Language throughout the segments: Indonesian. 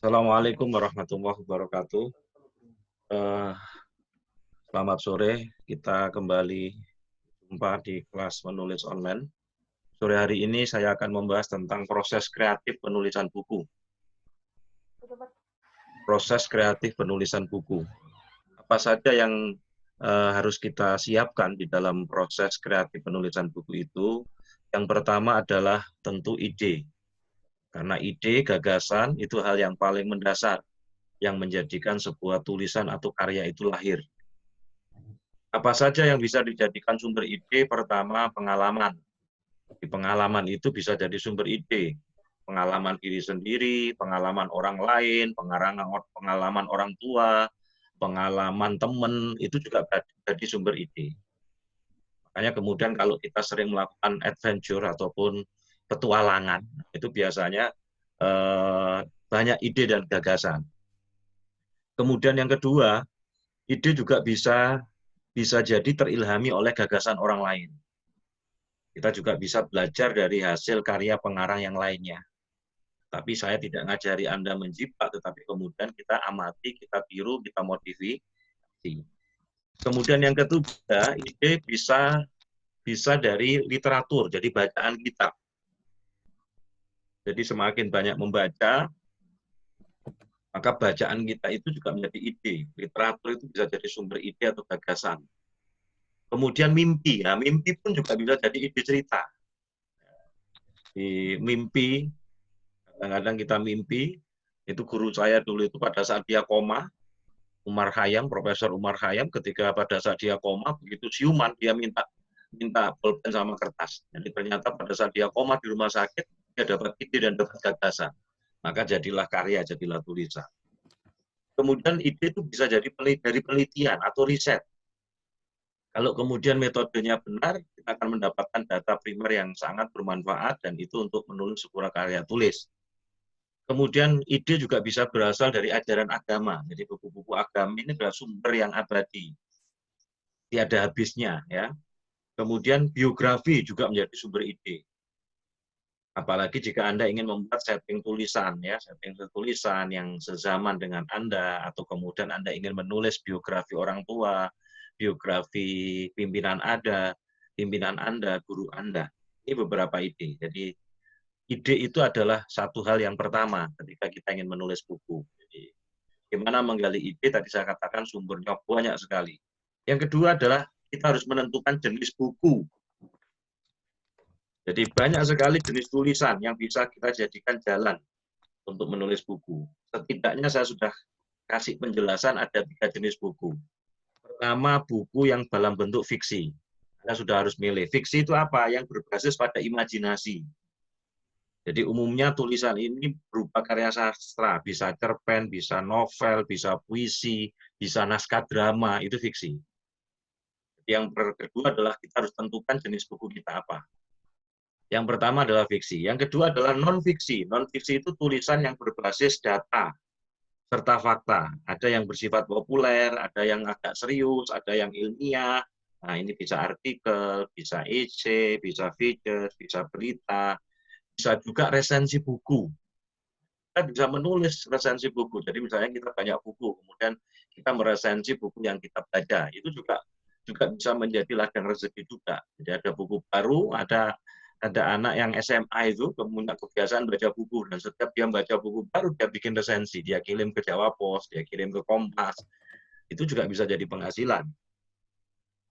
Assalamualaikum warahmatullahi wabarakatuh. Eh, Selamat sore, kita kembali jumpa di kelas menulis online. Sore hari ini saya akan membahas tentang proses kreatif penulisan buku. Proses kreatif penulisan buku. Apa saja yang harus kita siapkan di dalam proses kreatif penulisan buku itu? Yang pertama adalah tentu ide. Karena ide, gagasan itu hal yang paling mendasar yang menjadikan sebuah tulisan atau karya itu lahir. Apa saja yang bisa dijadikan sumber ide? Pertama, pengalaman. Di pengalaman itu bisa jadi sumber ide. Pengalaman diri sendiri, pengalaman orang lain, pengalaman orang tua, pengalaman teman, itu juga jadi sumber ide. Makanya kemudian kalau kita sering melakukan adventure ataupun petualangan, itu biasanya banyak ide dan gagasan. Kemudian yang kedua, ide juga bisa jadi terilhami oleh gagasan orang lain. Kita juga bisa belajar dari hasil karya pengarang yang lainnya. Tapi saya tidak ngajari Anda menjiplak, tetapi kemudian kita amati, kita tiru, kita modifikasi. Kemudian yang ketiga, ide bisa dari literatur, jadi bacaan kita. Jadi semakin banyak membaca, maka bacaan kita itu juga menjadi ide. Literatur itu bisa jadi sumber ide atau gagasan. Kemudian mimpi, ya mimpi pun juga bisa jadi ide cerita. Di mimpi, kadang-kadang kita mimpi, itu guru saya dulu itu pada saat dia koma, Umar Khayyam, Profesor Umar Khayyam, ketika pada saat dia koma, begitu siuman, dia minta pulpen sama kertas. Jadi ternyata pada saat dia koma di rumah sakit, dia dapat ide dan dapat gagasan. Maka jadilah karya, jadilah tulisan. Kemudian ide itu bisa jadi dari penelitian atau riset. Kalau kemudian metodenya benar, kita akan mendapatkan data primer yang sangat bermanfaat, dan itu untuk menulis sebuah karya tulis. Kemudian ide juga bisa berasal dari ajaran agama. Jadi buku-buku agama ini adalah sumber yang abadi, tiada habisnya, ya. Kemudian biografi juga menjadi sumber ide. Apalagi jika Anda ingin membuat setting tulisan, ya, setting tulisan yang sezaman dengan Anda, atau kemudian Anda ingin menulis biografi orang tua, biografi pimpinan Anda, guru Anda. Ini beberapa ide. Jadi ide itu adalah satu hal yang pertama ketika kita ingin menulis buku. Jadi, gimana menggali ide, tadi saya katakan sumbernya banyak sekali. Yang kedua adalah kita harus menentukan jenis buku. Jadi banyak sekali jenis tulisan yang bisa kita jadikan jalan untuk menulis buku. Setidaknya saya sudah kasih penjelasan ada 3 jenis buku. Pertama, buku yang dalam bentuk fiksi. Anda sudah harus milih. Fiksi itu apa? Yang berbasis pada imajinasi. Jadi umumnya tulisan ini berupa karya sastra, bisa cerpen, bisa novel, bisa puisi, bisa naskah drama, itu fiksi. Yang kedua adalah kita harus tentukan jenis buku kita apa. Yang pertama adalah fiksi. Yang kedua adalah non-fiksi. Non-fiksi itu tulisan yang berbasis data serta fakta. Ada yang bersifat populer, ada yang agak serius, ada yang ilmiah. Nah, ini bisa artikel, bisa essay, bisa feature, bisa berita, bisa juga resensi buku. Kita bisa menulis resensi buku. Jadi misalnya kita banyak buku, kemudian kita meresensi buku yang kita baca. Itu juga bisa menjadi ladang rezeki juga. Jadi ada buku baru, ada anak yang SMA itu punya kebiasaan baca buku, dan setiap dia baca buku baru dia bikin resensi, dia kirim ke Jawa Pos, dia kirim ke Kompas, itu juga bisa jadi penghasilan.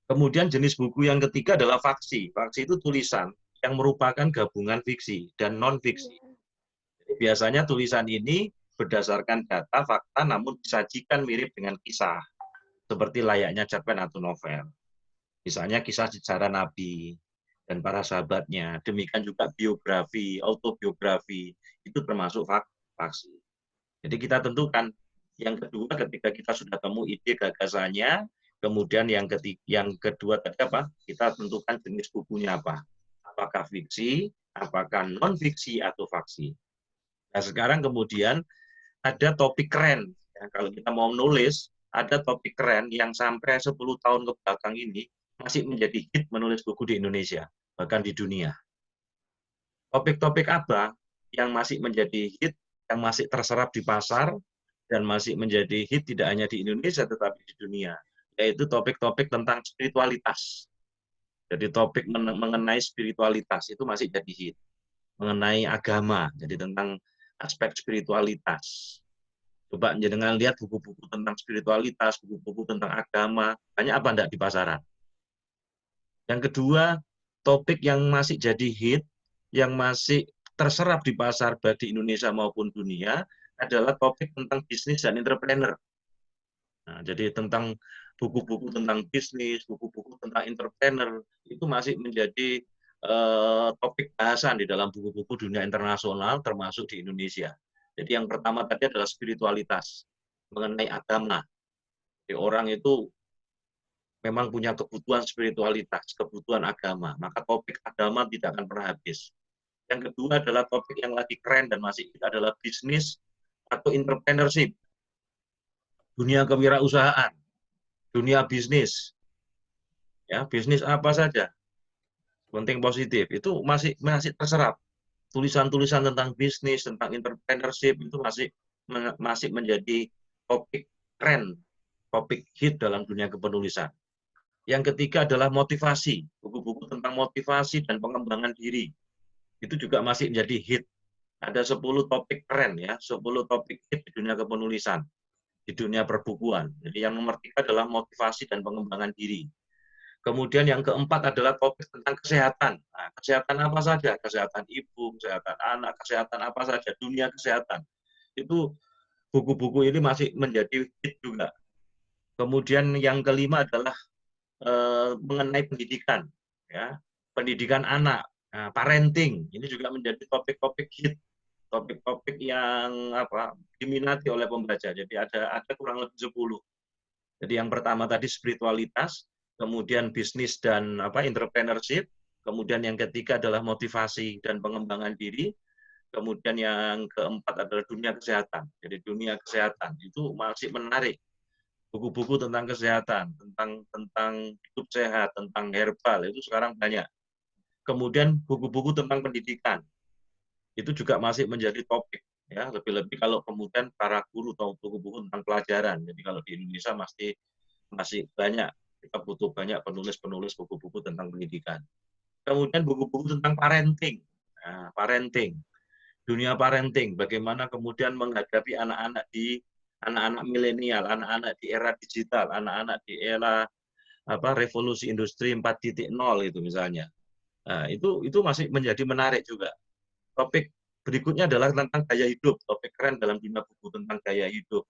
Kemudian jenis buku yang ketiga adalah faksi. Faksi itu tulisan yang merupakan gabungan fiksi dan non fiksi. Jadi biasanya tulisan ini berdasarkan data fakta namun disajikan mirip dengan kisah, seperti layaknya cerpen atau novel. Misalnya kisah sejarah Nabi dan para sahabatnya. Demikian juga biografi, autobiografi, itu termasuk faksi. Jadi kita tentukan. Yang kedua, ketika kita sudah temu ide gagasannya, kemudian yang kedua tadi apa? Kita tentukan jenis bukunya apa. Apakah fiksi, apakah non-fiksi, atau faksi. Nah, sekarang kemudian ada topik keren. Ya, kalau kita mau menulis, ada topik keren yang sampai 10 tahun ke belakang ini masih menjadi hit menulis buku di Indonesia, bahkan di dunia. Topik-topik apa yang masih menjadi hit yang masih terserap di pasar dan masih menjadi hit tidak hanya di Indonesia tetapi di dunia, yaitu topik-topik tentang spiritualitas. Jadi topik mengenai spiritualitas itu masih jadi hit. Mengenai agama, jadi tentang aspek spiritualitas. Coba jangan lihat buku-buku tentang spiritualitas, buku-buku tentang agama, banyak apa enggak di pasaran. Yang kedua, topik yang masih jadi hit, yang masih terserap di pasar baik di Indonesia maupun dunia, adalah topik tentang bisnis dan entrepreneur. Nah, jadi tentang buku-buku tentang bisnis, buku-buku tentang entrepreneur, itu masih menjadi topik bahasan di dalam buku-buku dunia internasional, termasuk di Indonesia. Jadi yang pertama tadi adalah spiritualitas, mengenai agama. Jadi orang itu memang punya kebutuhan spiritualitas, kebutuhan agama, maka topik agama tidak akan pernah habis. Yang kedua adalah topik yang lagi keren dan masih adalah bisnis atau entrepreneurship, dunia kewirausahaan, dunia bisnis, ya bisnis apa saja, penting positif, itu masih terserap. Tulisan-tulisan tentang bisnis, tentang entrepreneurship itu masih menjadi topik tren, topik hit dalam dunia kepenulisan. Yang ketiga adalah motivasi, buku-buku tentang motivasi dan pengembangan diri. Itu juga masih menjadi hit. Ada 10 topik tren ya, 10 topik hit di dunia kepenulisan, di dunia perbukuan. Jadi yang nomor 3 adalah motivasi dan pengembangan diri. Kemudian yang keempat adalah topik tentang kesehatan. Nah, kesehatan apa saja? Kesehatan ibu, kesehatan anak, kesehatan apa saja, dunia kesehatan. Itu buku-buku ini masih menjadi hit juga. Kemudian yang kelima adalah mengenai pendidikan, ya, pendidikan anak, nah, parenting. Ini juga menjadi topik-topik hit, topik-topik yang diminati oleh pembaca. Jadi ada kurang lebih 10. Jadi yang pertama tadi spiritualitas, kemudian bisnis dan entrepreneurship, kemudian yang ketiga adalah motivasi dan pengembangan diri, kemudian yang keempat adalah dunia kesehatan. Jadi dunia kesehatan itu masih menarik. Buku-buku tentang kesehatan, tentang hidup sehat, tentang herbal itu sekarang banyak. Kemudian buku-buku tentang pendidikan itu juga masih menjadi topik. Ya, lebih-lebih kalau kemudian para guru tahu buku-buku tentang pelajaran. Jadi kalau di Indonesia masih banyak, kita butuh banyak penulis-penulis buku-buku tentang pendidikan. Kemudian buku-buku tentang parenting. Nah, parenting, dunia parenting, bagaimana kemudian menghadapi anak-anak milenial, anak-anak di era digital, anak-anak di era revolusi industri 4.0 itu misalnya. Nah, itu masih menjadi menarik juga. Topik berikutnya adalah tentang gaya hidup, topik keren dalam dunia buku tentang gaya hidup,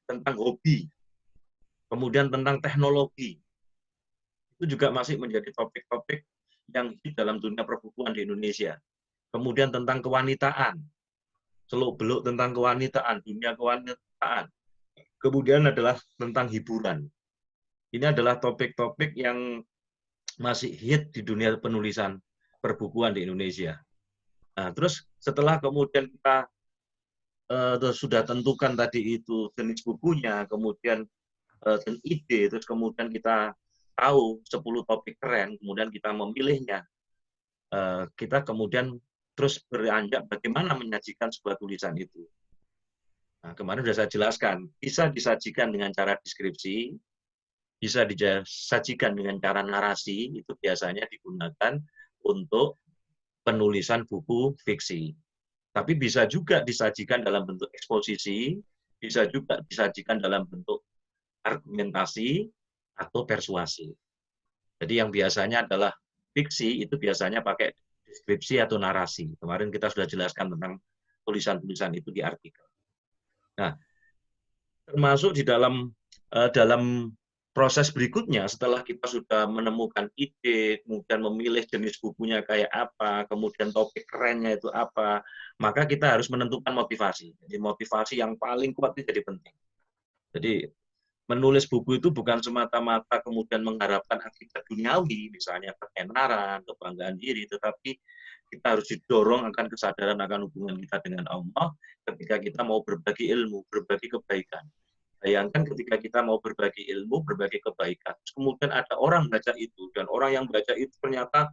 tentang hobi, kemudian tentang teknologi. Itu juga masih menjadi topik-topik yang hit dalam dunia perbukuan di Indonesia. Kemudian tentang kewanitaan, seluk-beluk tentang kewanitaan, dunia kewanitaan. Kemudian adalah tentang hiburan. Ini adalah topik-topik yang masih hit di dunia penulisan perbukuan di Indonesia. Nah, terus setelah kemudian kita sudah tentukan tadi itu jenis bukunya, kemudian dan ide, terus kemudian kita tahu 10 topik keren, kemudian kita memilihnya, kita kemudian terus beranjak bagaimana menyajikan sebuah tulisan itu. Nah, kemarin sudah saya jelaskan, bisa disajikan dengan cara deskripsi, bisa disajikan dengan cara narasi, itu biasanya digunakan untuk penulisan buku fiksi. Tapi bisa juga disajikan dalam bentuk eksposisi, bisa juga disajikan dalam bentuk argumentasi atau persuasi. Jadi yang biasanya adalah fiksi, itu biasanya pakai deskripsi atau narasi. Kemarin kita sudah jelaskan tentang tulisan-tulisan itu di artikel. Nah, termasuk di dalam proses berikutnya, setelah kita sudah menemukan ide, kemudian memilih jenis bukunya kayak apa, kemudian topik kerennya itu apa, maka kita harus menentukan motivasi. Jadi motivasi yang paling kuat itu jadi penting. Jadi menulis buku itu bukan semata-mata kemudian mengharapkan akibat duniawi, misalnya ketenaran, kebanggaan diri, tetapi kita harus didorong akan kesadaran akan hubungan kita dengan Allah ketika kita mau berbagi ilmu, berbagi kebaikan. Bayangkan ketika kita mau berbagi ilmu, berbagi kebaikan, kemudian ada orang baca itu, dan orang yang baca itu ternyata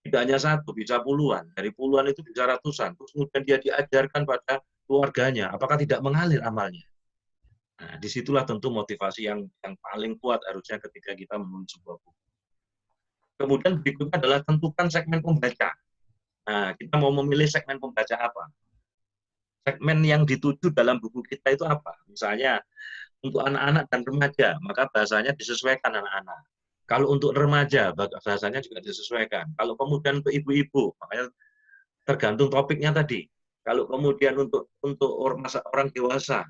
tidak hanya satu, bisa puluhan. Dari puluhan itu bisa ratusan. Terus kemudian dia diajarkan pada keluarganya, apakah tidak mengalir amalnya? Nah, disitulah tentu motivasi yang paling kuat harusnya ketika kita menulis sebuah buku. Kemudian berikutnya adalah tentukan segmen pembaca. Nah, kita mau memilih segmen pembaca apa? Segmen yang dituju dalam buku kita itu apa? Misalnya, untuk anak-anak dan remaja, maka bahasanya disesuaikan anak-anak. Kalau untuk remaja, bahasanya juga disesuaikan. Kalau kemudian untuk ibu-ibu, makanya tergantung topiknya tadi. Kalau kemudian untuk orang dewasa,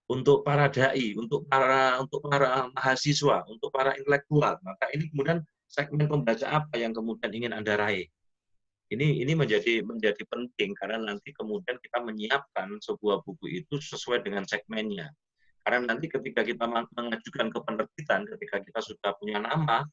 untuk para dai, untuk para mahasiswa, untuk para intelektual, maka ini kemudian segmen pembaca apa yang kemudian ingin Anda raih. Ini menjadi penting karena nanti kemudian kita menyiapkan sebuah buku itu sesuai dengan segmennya. Karena nanti ketika kita mengajukan ke penerbitan, ketika kita sudah punya nama,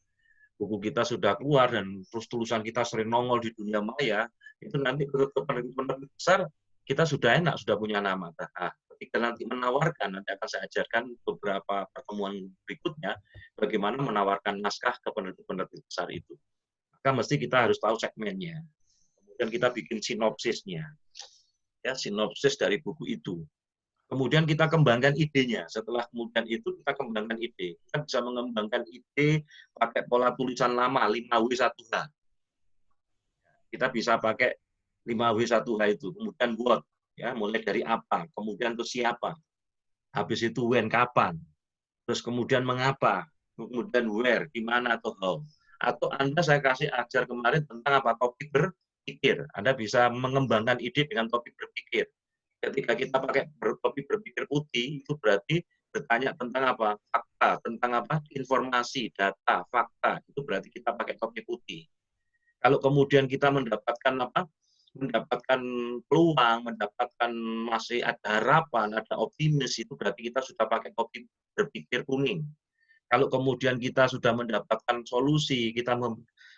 buku kita sudah keluar dan terus tulisan kita sering nongol di dunia maya, itu nanti ke penerbit besar kita sudah enak, sudah punya nama. Nah, ketika nanti menawarkan, nanti akan saya ajarkan beberapa pertemuan berikutnya bagaimana menawarkan naskah ke penerbit besar itu. Maka mesti kita harus tahu segmennya. Kemudian kita bikin sinopsisnya, ya sinopsis dari buku itu. Kemudian kita kembangkan idenya. Setelah kemudian itu kita kembangkan ide. Kita bisa mengembangkan ide pakai pola tulisan lama 5W1H. Kita bisa pakai 5W1H itu. Kemudian what, ya mulai dari apa, kemudian itu siapa, habis itu when, kapan, terus kemudian mengapa, kemudian where, di mana atau how. Atau Anda saya kasih ajar kemarin tentang apa, topik berpikir. Anda bisa mengembangkan ide dengan topik berpikir. Ketika kita pakai topik berpikir putih, itu berarti bertanya tentang apa? Fakta, tentang apa? Informasi, data, fakta. Itu berarti kita pakai topik putih. Kalau kemudian kita mendapatkan apa? Mendapatkan peluang, mendapatkan masih ada harapan, ada optimis, itu berarti kita sudah pakai topik berpikir kuning. Kalau kemudian kita sudah mendapatkan solusi, kita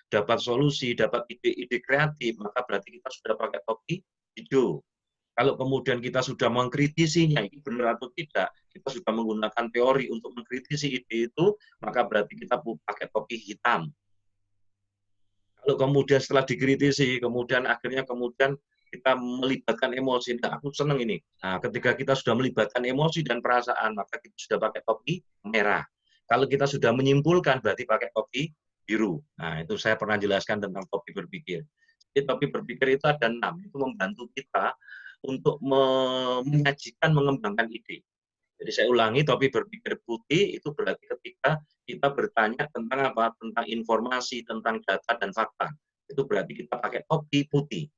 dapat solusi, dapat ide-ide kreatif, maka berarti kita sudah pakai topik hijau. Kalau kemudian kita sudah mengkritisinya, ini benar atau tidak, kita sudah menggunakan teori untuk mengkritisi ide itu, maka berarti kita pakai topi hitam. Kalau kemudian setelah dikritisi, kemudian akhirnya kita melibatkan emosi. Nah, aku senang ini. Nah, ketika kita sudah melibatkan emosi dan perasaan, maka kita sudah pakai topi merah. Kalau kita sudah menyimpulkan, berarti pakai topi biru. Nah, itu saya pernah jelaskan tentang topi berpikir. Jadi topi berpikir itu ada 6, itu membantu kita untuk menyajikan, mengembangkan ide. Jadi saya ulangi, topi berpikir putih itu berarti ketika kita bertanya tentang apa? Tentang informasi, tentang data dan fakta. Itu berarti kita pakai topi putih.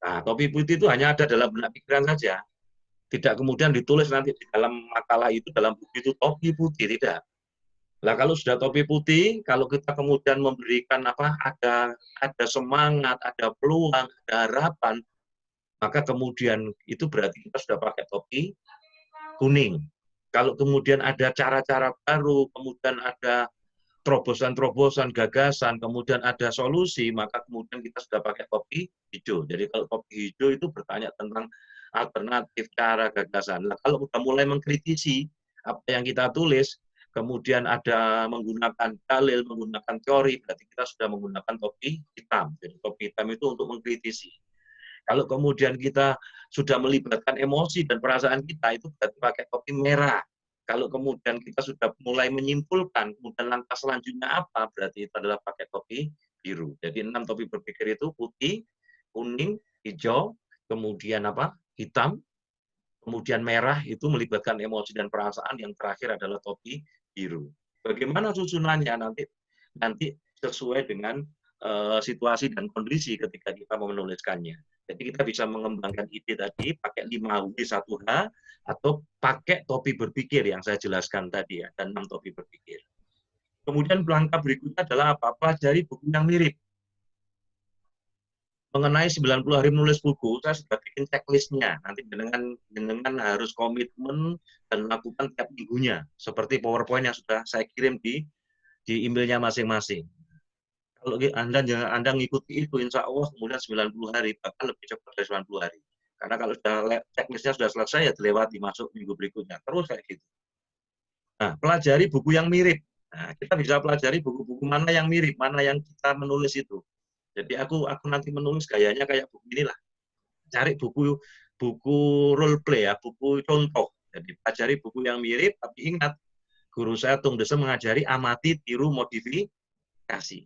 Nah, topi putih itu hanya ada dalam benak pikiran saja. Tidak kemudian ditulis nanti di dalam makalah itu, dalam buku itu topi putih, tidak. Nah, kalau sudah topi putih, kalau kita kemudian memberikan apa? Ada semangat, ada peluang, ada harapan, maka kemudian itu berarti kita sudah pakai topi kuning. Kalau kemudian ada cara-cara baru, kemudian ada terobosan-terobosan, gagasan, kemudian ada solusi, maka kemudian kita sudah pakai topi hijau. Jadi kalau topi hijau itu bertanya tentang alternatif, cara, gagasan. Nah, kalau sudah mulai mengkritisi apa yang kita tulis, kemudian ada menggunakan dalil, menggunakan teori, berarti kita sudah menggunakan topi hitam. Jadi topi hitam itu untuk mengkritisi. Kalau kemudian kita sudah melibatkan emosi dan perasaan kita, itu berarti pakai topi merah. Kalau kemudian kita sudah mulai menyimpulkan, kemudian langkah selanjutnya apa, berarti itu adalah pakai topi biru. Jadi 6 topi berpikir itu putih, kuning, hijau, kemudian apa? Hitam, kemudian merah itu melibatkan emosi dan perasaan, yang terakhir adalah topi biru. Bagaimana susunannya nanti sesuai dengan situasi dan kondisi ketika kita menuliskannya. Jadi kita bisa mengembangkan ide tadi pakai 5W1H atau pakai topi berpikir yang saya jelaskan tadi ya, dan 6 topi berpikir. Kemudian langkah berikutnya adalah apa? Pelajari buku yang mirip. Mengenai 90 hari menulis buku, saya sudah bikin checklist-nya. Nanti dengan harus komitmen dan lakukan tiap minggunya. Seperti PowerPoint yang sudah saya kirim di emailnya masing-masing. Kalau Anda ngikuti itu, insya Allah kemudian 90 hari, bahkan lebih cepat dari 90 hari. Karena kalau sudah checklist-nya sudah selesai, ya dilewati, masuk minggu berikutnya. Terus kayak gitu. Nah, pelajari buku yang mirip. Nah, kita bisa pelajari buku-buku mana yang mirip, mana yang kita menulis itu. Jadi aku nanti menulis gayanya kayak buku inilah. Cari buku buku role play ya, buku contoh. Jadi pelajari buku yang mirip, tapi ingat, guru saya Tung Desem mengajari amati, tiru, modifikasi.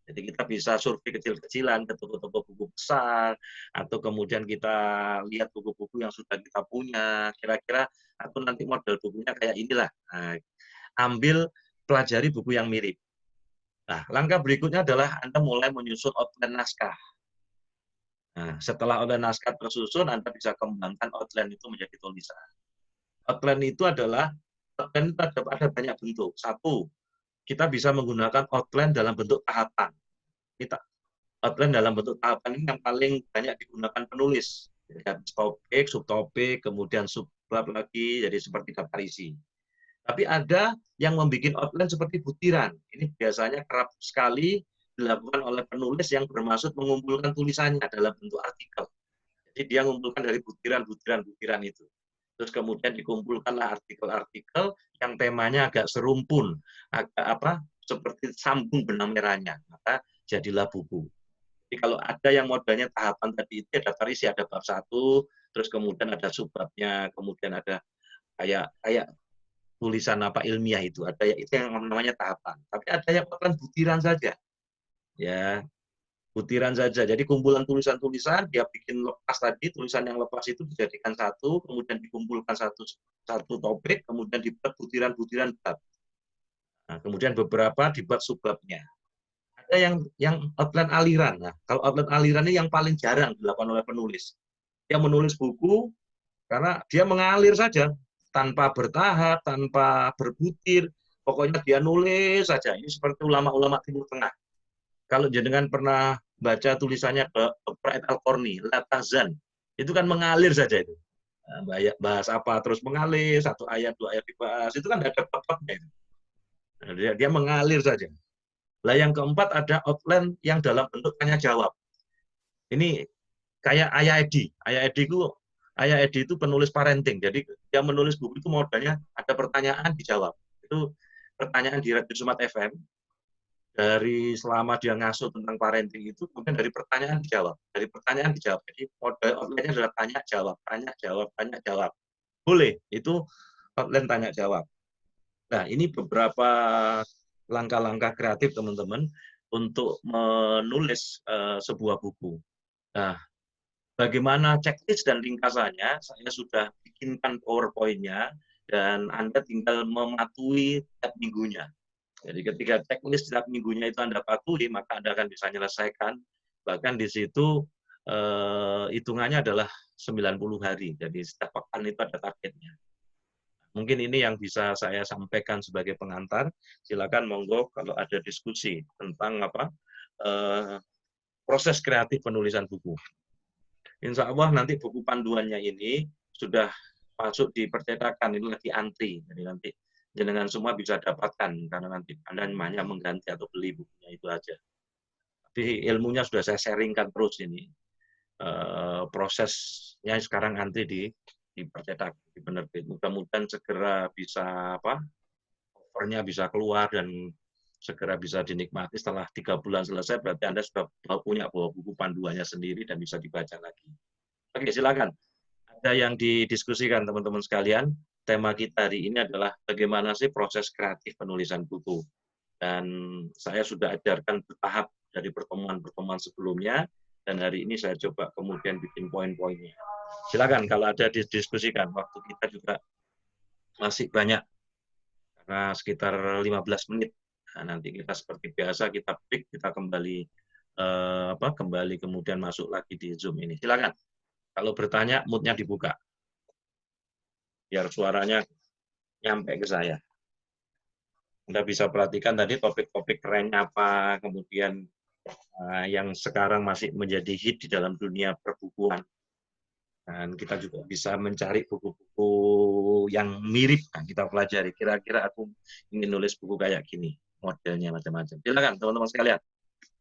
Jadi kita bisa survei kecil-kecilan ke toko-toko buku besar, atau kemudian kita lihat buku-buku yang sudah kita punya, kira-kira atau nanti model bukunya kayak inilah. Nah, ambil, pelajari buku yang mirip. Nah, langkah berikutnya adalah Anda mulai menyusun outline naskah. Nah, setelah outline naskah tersusun, Anda bisa kembangkan outline itu menjadi tulisan. Outline itu adalah, outline itu ada banyak bentuk. Satu, kita bisa menggunakan outline dalam bentuk tahapan. Kita outline dalam bentuk tahapan ini yang paling banyak digunakan penulis. Jadi topik, subtopik, kemudian subbab lagi, jadi seperti daftar isi. Tapi ada yang membuat outline seperti butiran. Ini biasanya kerap sekali dilakukan oleh penulis yang bermaksud mengumpulkan tulisannya dalam bentuk artikel. Jadi dia mengumpulkan dari butiran-butiran itu. Terus kemudian dikumpulkanlah artikel-artikel yang temanya agak serumpun, agak seperti sambung benang merahnya. Maka jadilah buku. Jadi kalau ada yang modelnya tahapan tadi itu ada isi, ada bab 1, terus kemudian ada subbabnya, kemudian ada kayak tulisan ilmiah itu, ada itu yang namanya tahapan. Tapi ada yang bahkan butiran saja. Ya, butiran saja. Jadi kumpulan tulisan-tulisan, dia bikin lepas tadi, tulisan yang lepas itu dijadikan satu, kemudian dikumpulkan satu topik, kemudian dibuat butiran-butiran bab. Nah, kemudian beberapa dibuat subbabnya. Ada yang outline aliran. Nah, kalau outline aliran ini yang paling jarang dilakukan oleh penulis. Dia menulis buku karena dia mengalir saja, tanpa bertahap, tanpa berbutir. Pokoknya dia nulis saja. Ini seperti ulama-ulama Timur Tengah. Kalau jenengan pernah baca tulisannya Dr. Et Al-Qarni, La Tahzan, itu kan mengalir saja itu. Bahas apa terus mengalir, satu ayat, dua ayat dibahas, itu kan ada bab-babnya itu. Dia mengalir saja. Lah yang keempat ada outline yang dalam bentuk tanya jawab. Ini kayak Ayah Edi. Ayah Edi itu penulis parenting. Jadi dia menulis buku itu modalnya ada pertanyaan dijawab. Itu pertanyaan di Radio Sumat FM. Dari selama dia ngasuh tentang parenting itu, kemudian dari pertanyaan dijawab. Dari pertanyaan dijawab. Jadi model outline-nya adalah tanya jawab, tanya jawab, tanya jawab. Boleh, itu outline tanya jawab. Nah, ini beberapa langkah-langkah kreatif teman-teman untuk menulis sebuah buku. Nah, bagaimana checklist dan ringkasannya, saya sudah bikinkan PowerPoint-nya, dan Anda tinggal mematuhi tiap minggunya. Jadi ketika checklist tiap minggunya itu Anda patuhi, maka Anda akan bisa menyelesaikan. Bahkan di situ hitungannya adalah 90 hari. Jadi setiap pekan itu ada targetnya. Mungkin ini yang bisa saya sampaikan sebagai pengantar. Silakan monggo kalau ada diskusi tentang proses kreatif penulisan buku. Insya Allah nanti buku panduannya ini sudah masuk di percetakan, ini lagi antri. Jadi nanti jenengan semua bisa dapatkan, karena nanti Anda hanya mengganti atau beli bukunya itu aja. Tapi ilmunya sudah saya sharingkan terus ini. Prosesnya sekarang antri di percetak, di penerbit. Mudah-mudahan segera bisa covernya bisa keluar dan segera bisa dinikmati. Setelah 3 bulan selesai, berarti Anda sudah punya buku panduannya sendiri dan bisa dibaca lagi. Oke, silakan. Ada yang didiskusikan teman-teman sekalian. Tema kita hari ini adalah bagaimana sih proses kreatif penulisan buku. Dan saya sudah ajarkan bertahap dari pertemuan-pertemuan sebelumnya, dan hari ini saya coba kemudian bikin poin-poinnya. Silakan kalau ada didiskusikan. Waktu kita juga masih banyak, karena sekitar 15 menit. Nah, nanti kita seperti biasa kita break, kita kembali kembali kemudian masuk lagi di Zoom ini. Silakan. Kalau bertanya, mood-nya dibuka. Biar suaranya nyampe ke saya. Anda bisa perhatikan tadi topik-topik kerennya apa, kemudian yang sekarang masih menjadi hit di dalam dunia perbukuan. Dan kita juga bisa mencari buku-buku yang mirip, nah, kita pelajari. Kira-kira aku ingin nulis buku kayak gini, modelnya macam-macam. Silakan teman-teman sekalian.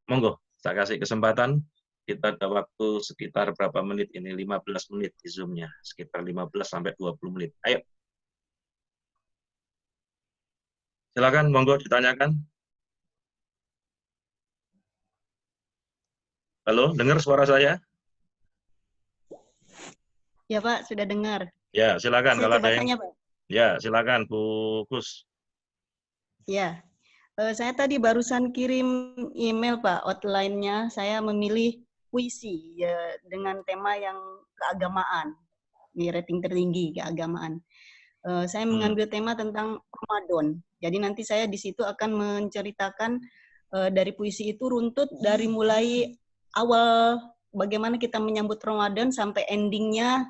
Monggo, saya kasih kesempatan. Kita ada waktu sekitar berapa menit ini? 15 menit di Zoom-nya. Sekitar 15 sampai 20 menit. Ayo. Silakan, monggo ditanyakan. Halo, dengar suara saya? Ya Pak, sudah dengar. Ya, silakan Saya kalau coba ada yang tanya Pak. ya, silakan Bu Kus. Ya, saya tadi barusan kirim email Pak, outline-nya saya memilih puisi ya, dengan tema yang keagamaan, ini rating tertinggi keagamaan. Saya mengambil tema tentang Ramadan. Jadi nanti saya di situ akan menceritakan dari puisi itu runtut dari mulai awal bagaimana kita menyambut Ramadan sampai endingnya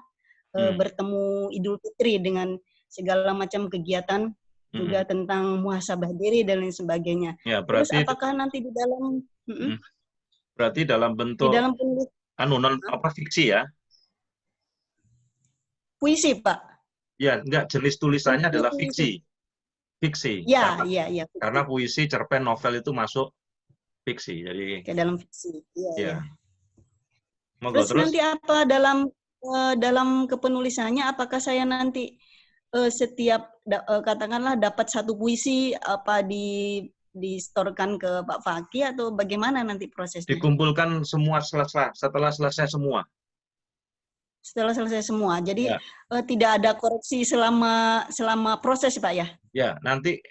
bertemu Idul Fitri dengan segala macam kegiatan juga tentang muhasabah diri dan lain sebagainya. Ya, Terus berarti apakah nanti di dalam berarti dalam di bentuk dalam penulis non apa fiksi ya? puisi Pak? Ya, enggak, jenis tulisannya Bentuknya adalah puisi. fiksi. Fiksi. Ya, iya, iya. Karena puisi, cerpen, novel itu masuk fiksi. Jadi Ke dalam fiksi. Iya, iya. ya, monggo Terus terus. nanti apa dalam kepenulisannya apakah saya nanti setiap katakanlah dapat satu puisi apa distorkan ke Pak Faki atau bagaimana nanti prosesnya? Dikumpulkan semua setelah selesai semua. Setelah selesai semua. Jadi Ya, tidak ada koreksi selama proses Pak ya? ya, nanti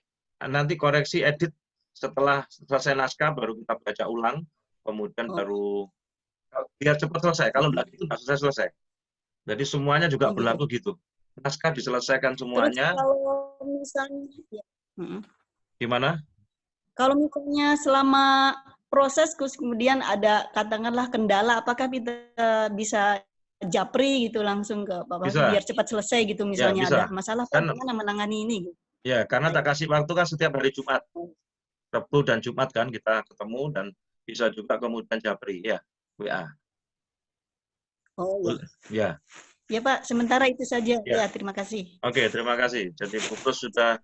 koreksi edit setelah selesai naskah baru kita baca ulang, kemudian Oh, baru biar cepat selesai. Kalau enggak gitu enggak selesai. Jadi semuanya juga oh gitu. berlaku gitu. Naskah diselesaikan Terus semuanya. kalau misalnya ya. Gimana? Kalau misalnya selama proses terus kemudian ada katakanlah kendala, apakah kita bisa japri gitu langsung ke Pak Faki Bisa. biar cepat selesai gitu Ya, misalnya ada bisa. masalah Pak Kan gimana menangani ini? ya, karena tak kasih waktu kan setiap hari Jumat. Rabu dan Jumat kan kita ketemu dan bisa juga kemudian Japri ya, WA. Oh ya. Ya, Ya Pak, sementara itu saja. ya. Ya, terima kasih. Oke, terima kasih. Jadi Pupus sudah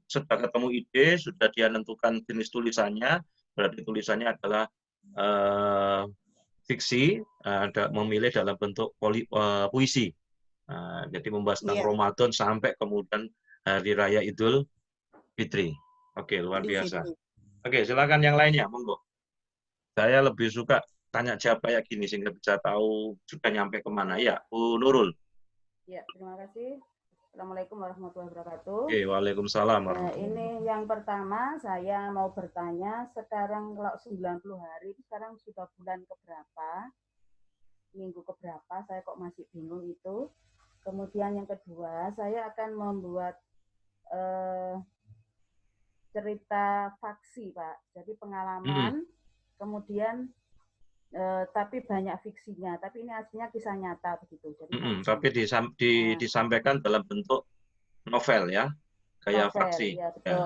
sudah ketemu ide, sudah dia nentukan jenis tulisannya, berarti tulisannya adalah fiksi, ada memilih dalam bentuk puisi. Jadi membahas tentang Iya, Ramadan sampai kemudian Hari Raya Idul Fitri. Oke, luar Idul biasa. Fitri. Oke, silakan yang lainnya, monggo. Saya lebih suka tanya jawab kayak gini sehingga bisa tahu sudah nyampe kemana. Ya, Bu Nurul. Ya, terima kasih. Assalamualaikum warahmatullahi wabarakatuh. Oke, waalaikumsalam. Ini yang pertama saya mau bertanya, sekarang kalau 90 hari, sekarang sudah bulan keberapa? Minggu keberapa? Saya kok masih bingung itu. Kemudian yang kedua, saya akan membuat cerita faksi, Pak. Jadi pengalaman, kemudian tapi banyak fiksinya. Tapi ini aslinya kisah nyata begitu. Jadi tapi disampaikan dalam bentuk novel ya, kayak novel, faksi. ya betul.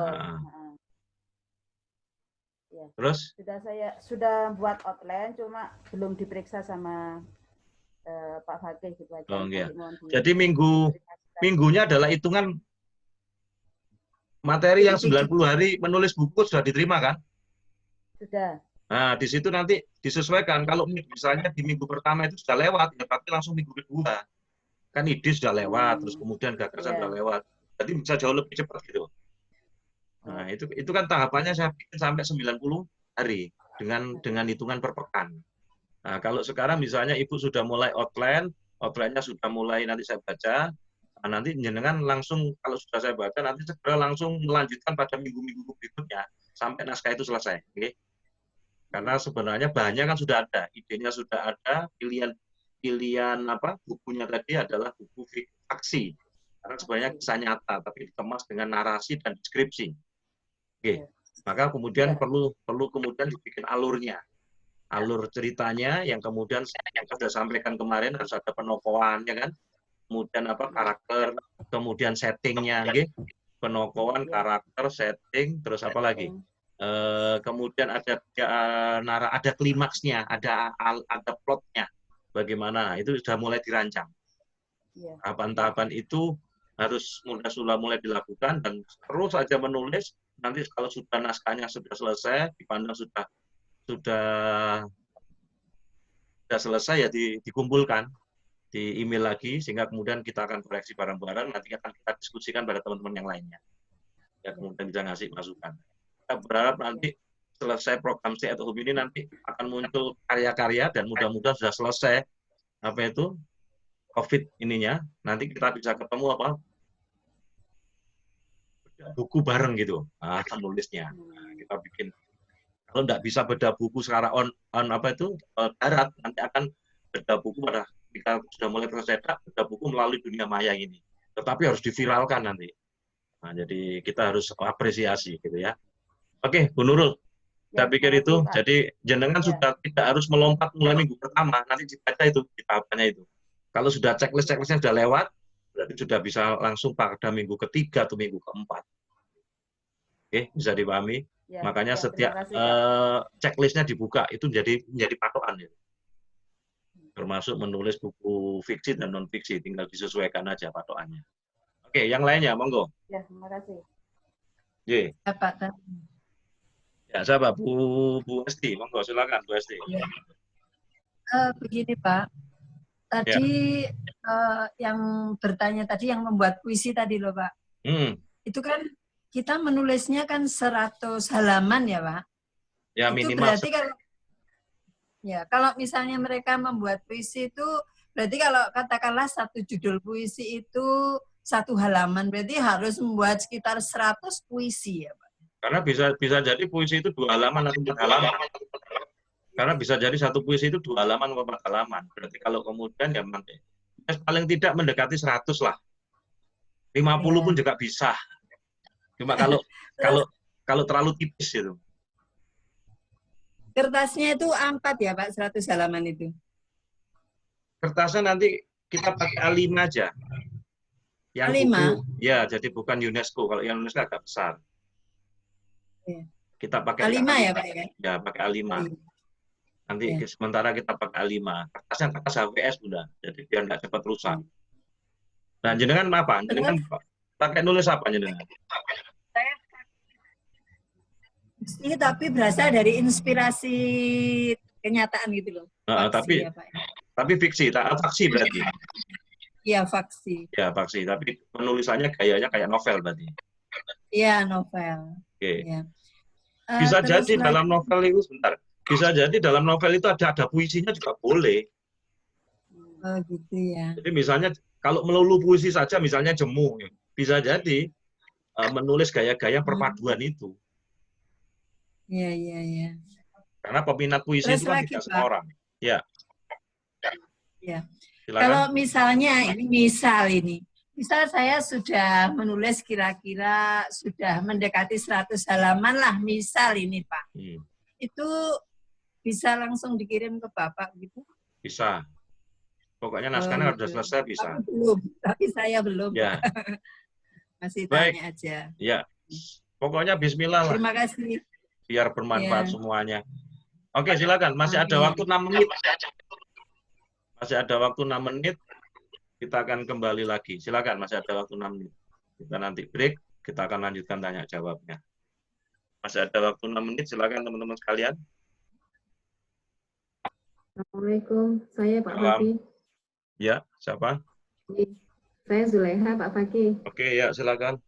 Ya. Terus? Sudah buat outline, cuma belum diperiksa sama Pak Fakih gitu aja. Oh, iya. Jadi minggunya adalah hitungan materi yang 90 hari menulis buku sudah diterima kan? Sudah. Nah, di situ nanti disesuaikan. Kalau misalnya di minggu pertama itu sudah lewat, ya berarti langsung minggu kedua. Kan ide sudah lewat, terus kemudian gagasan sudah lewat. Jadi bisa jauh lebih cepat gitu. Nah, itu kan tahapannya saya bikin sampai 90 hari dengan hitungan per pekan. Nah, kalau sekarang misalnya Ibu sudah mulai outline-nya sudah mulai nanti saya baca, nah, nanti jenengan langsung kalau sudah saya baca nanti segera langsung melanjutkan pada minggu-minggu berikutnya sampai naskah itu selesai. Okay? Karena sebenarnya bahannya kan sudah ada, idenya sudah ada, pilihan apa bukunya tadi adalah buku fiksi. Karena sebenarnya kisah nyata tapi dikemas dengan narasi dan deskripsi. Oke. Maka kemudian perlu kemudian dibikin alurnya. Alur ceritanya yang kemudian yang sudah sampaikan kemarin harus ada penokohannya kan. Kemudian apa karakter, kemudian settingnya, okay? Penokohan, karakter, setting, terus apa lagi? Kemudian ada klimaksnya, ada plotnya, bagaimana itu sudah mulai dirancang. Tahapan-tahapan itu harus sudah mulai dilakukan dan terus saja menulis. Nanti kalau sudah naskahnya sudah selesai, dipandang sudah selesai ya dikumpulkan, di email lagi sehingga kemudian kita akan koreksi bareng-bareng. Nanti akan kita diskusikan pada teman-teman yang lainnya. Ya kemudian bisa ngasih masukan. Kita berharap nanti selesai program Stay at Home ini nanti akan muncul karya-karya dan mudah-mudahan sudah selesai apa itu COVID ininya, nanti kita bisa ketemu apa buku bareng gitu, nulisnya. Nah, kita bikin. Kalau nggak bisa beda buku secara on apa itu darat, nanti akan beda buku pada kita sudah mulai tercetak beda buku melalui dunia maya ini. Tetapi harus diviralkan nanti. Nah, jadi kita harus apresiasi gitu ya. Oke, Bu Nurul, saya pikir itu. Pak. Jadi jenengan Ya. sudah tidak harus melompat mulai minggu pertama, nanti dibaca itu di tahapannya itu. Kalau sudah checklistnya sudah lewat, berarti sudah bisa langsung pada minggu ketiga atau minggu keempat. Oke, bisa dipahami. Ya, Makanya ya, setiap terima kasih, Pak. checklistnya dibuka itu menjadi patokan ya. Termasuk menulis buku fiksi dan non fiksi, tinggal disesuaikan aja patokannya. Oke, yang lainnya monggo. Ya, terima kasih. Ye. Ya, Pak. Ya, siapa? Bu Esti, monggo silakan Bu Esti. Ya. Begini Pak, tadi yang bertanya tadi yang membuat puisi tadi loh Pak, itu kan kita menulisnya kan 100 halaman ya Pak. Ya itu minimal. Berarti kalau misalnya mereka membuat puisi itu, berarti kalau katakanlah satu judul puisi itu 1 halaman, berarti harus membuat sekitar 100 puisi ya Pak. Karena bisa jadi puisi itu 2 halaman atau 4 halaman. Karena bisa jadi satu puisi itu 2 halaman atau 4 halaman. Berarti kalau kemudian ya paling tidak mendekati 100 lah. 50 pun juga bisa. Cuma kalau terlalu tipis itu. Kertasnya itu A4 ya Pak, 100 halaman itu? Kertasnya nanti kita pakai A5 aja. Yang A5? buku, ya, jadi bukan UNESCO. Kalau yang UNESCO agak besar. Ya. Kita pakai A5 ya Pak? Ya, pakai A5. Nanti sementara kita pakai A5. Kertasnya kertas HVS Bunda. Jadi biar nggak cepat rusak. Nah, jenengan apa? Jenengan pakai nulis apa jenengan? Ini tapi berasal dari inspirasi kenyataan gitu loh. Faksi, tapi fiksi, faksi berarti. Iya, faksi. Ya, faksi. Tapi penulisannya gayanya kayak novel berarti. Iya, novel. Oke. Ya. Bisa jadi dalam novel itu sebentar. Bisa jadi dalam novel itu ada puisinya juga boleh. Oh gitu ya. Jadi misalnya kalau melulu puisi saja, misalnya Jemu, bisa jadi menulis gaya-gaya perpaduan itu. Iya. Karena peminat puisi itu kan tidak semua orang. Ya. Ya. Silakan. Kalau misalnya misal saya sudah menulis kira-kira sudah mendekati 100 halaman lah, misal ini Pak. Itu bisa langsung dikirim ke Bapak gitu? Bisa. Pokoknya naskahnya sudah selesai bisa. Tapi saya belum. Ya. Masih tanya aja. Ya. Pokoknya bismillah lah. Terima kasih. Biar bermanfaat semuanya. Oke, silakan. Masih ada waktu 6 menit. Masih ada waktu 6 menit. Kita akan kembali lagi. Silakan, masih ada waktu 6 menit. Kita nanti break, kita akan lanjutkan tanya jawabnya. Masih ada waktu 6 menit, silakan teman-teman sekalian. Assalamualaikum, saya Pak Fakih. Ya, siapa? Saya Zuleha, Pak Fakih. Oke, ya silakan.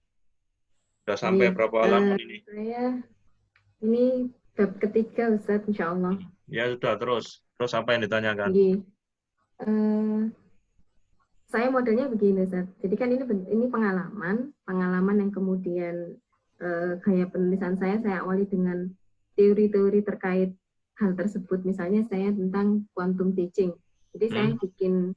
Sudah sampai berapa halaman ini? Saya ini bab ketiga, Ustadz, insya Allah. Ya sudah, terus apa yang ditanyakan? Saya modelnya begini, Ustadz. Jadi kan ini pengalaman yang kemudian gaya penulisan saya awali dengan teori-teori terkait hal tersebut. Misalnya saya tentang quantum teaching. Jadi saya bikin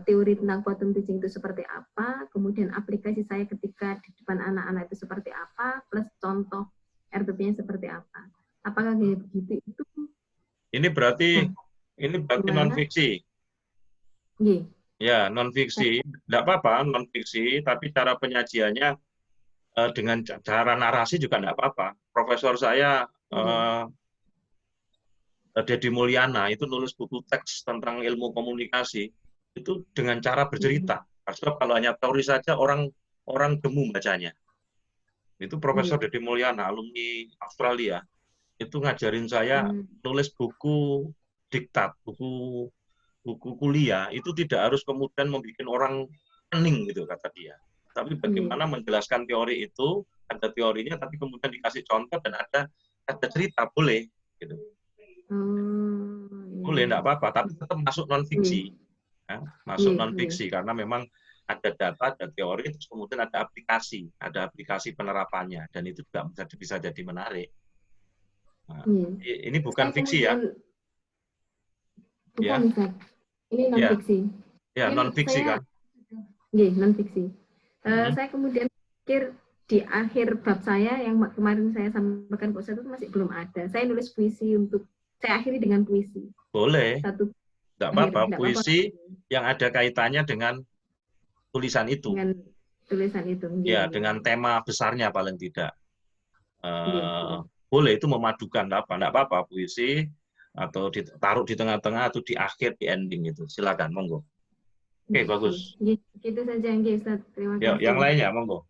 teori tentang quantum teaching itu seperti apa, kemudian aplikasi saya ketika di depan anak-anak itu seperti apa, plus contoh RPP-nya seperti apa. Apakah kayak begitu itu? Ini berarti non fiksi. Iya. Ya, non fiksi. Tidak apa-apa non fiksi, tapi cara penyajiannya dengan cara narasi juga tidak apa-apa. Profesor saya Deddy Mulyana itu nulis buku teks tentang ilmu komunikasi itu dengan cara bercerita. Sebab kalau hanya teori saja orang gemu bacanya. Itu Profesor Deddy Mulyana, alumni Australia, itu ngajarin saya nulis buku diktat, buku kuliah itu tidak harus kemudian membuat orang pening gitu kata dia. Tapi bagaimana menjelaskan teori itu, ada teorinya tapi kemudian dikasih contoh dan ada cerita boleh gitu. Boleh, enggak apa-apa, tapi tetap masuk non fiksi. ya, masuk non-fiksi karena memang ada data, ada teori, terus kemudian ada aplikasi penerapannya, dan itu juga bisa jadi menarik. Nah, ini bukan fiksi ya? Bukan, Ustaz. Ini non-fiksi. Ya, non-fiksi kan? Iya, non-fiksi. Saya kemudian pikir di akhir bab saya yang kemarin saya sampaikan ke Ustaz itu masih belum ada. Saya nulis puisi saya akhiri dengan puisi. Boleh. Tidak apa-apa, puisi yang ada kaitannya dengan tulisan itu. Dengan tulisan itu. Ya, dengan tema besarnya paling tidak. Boleh, itu memadukan apa? Tidak apa-apa, puisi atau ditaruh di tengah-tengah atau di akhir, di ending itu. Silakan, monggo. Oke, bagus. Gitu saja, Ustaz. Terima kasih. Yang lainnya, monggo.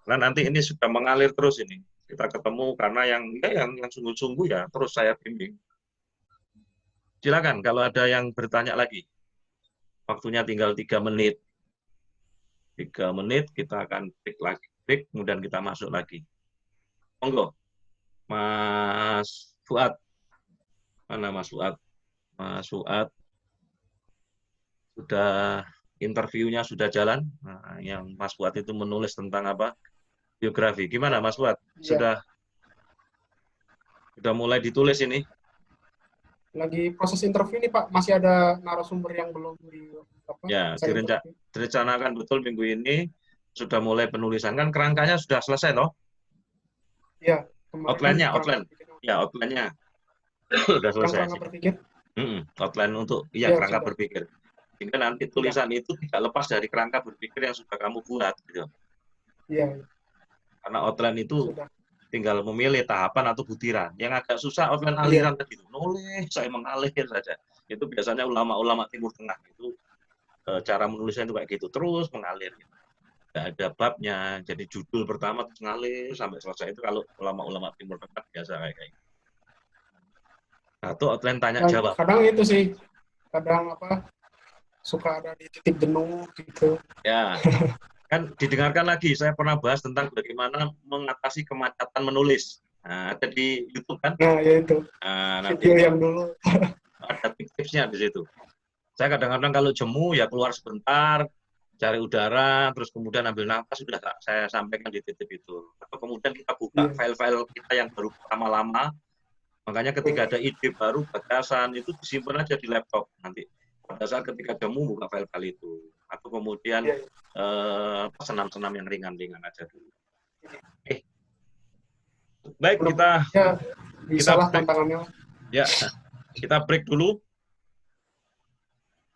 Karena nanti ini sudah mengalir terus ini. Kita ketemu karena yang sungguh-sungguh ya terus saya bimbing. Silakan kalau ada yang bertanya lagi. Waktunya tinggal 3 menit. 3 menit kita akan break, kemudian kita masuk lagi. Monggo. Mas Fuad. Mana Mas Fuad? Mas Fuad. Sudah interviewnya sudah jalan. Nah, yang Mas Fuad itu menulis tentang apa? Biografi. Gimana Mas Fuad? Sudah mulai ditulis ini? Lagi proses interview nih Pak, masih ada narasumber yang belum direncanakan betul minggu ini sudah mulai penulisan, kan kerangkanya sudah selesai toh? Iya. Outline-nya sudah selesai. Kerangka berpikir. Outline untuk kerangka berpikir. Sehingga nanti tulisan itu tidak lepas dari kerangka berpikir yang sudah kamu buat, gitu. Iya. Karena outline itu tinggal memilih tahapan atau butiran. Yang agak susah outline aliran tadi. Nulis, saya mengalir saja. Itu biasanya ulama-ulama Timur Tengah itu cara menulisnya itu kayak gitu, terus mengalir. Nggak ada babnya, jadi judul pertama terus ngalir sampai selesai. Itu kalau ulama-ulama Timur Tengah biasa kayak gitu. Atau outline tanya jawab. Kadang itu sih, kadang suka ada di titik jenuh gitu. Ya. Kan didengarkan lagi, saya pernah bahas tentang bagaimana mengatasi kemacatan menulis. Nah, ada di YouTube kan? Nah, ya itu. Video yang dulu. Ada tips-tipsnya di situ. Saya kadang-kadang kalau jemu ya keluar sebentar, cari udara, terus kemudian ambil nafas, sudah saya sampaikan di titik itu. Atau kemudian kita buka file-file kita yang baru lama-lama, makanya ketika ada ide baru, batasan, itu disimpan aja di laptop nanti. Pada saat ketika jemu buka file-file itu. Atau kemudian senam-senam yang ringan-ringan aja dulu. Baik, kita tantangannya. Ya, kita break dulu.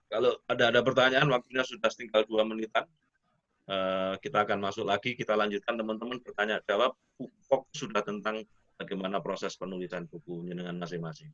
Kalau ada pertanyaan, waktunya sudah tinggal 2 menitan. Kita akan masuk lagi, kita lanjutkan teman-teman bertanya jawab. Fokus sudah tentang bagaimana proses penulisan bukunya dengan masing-masing.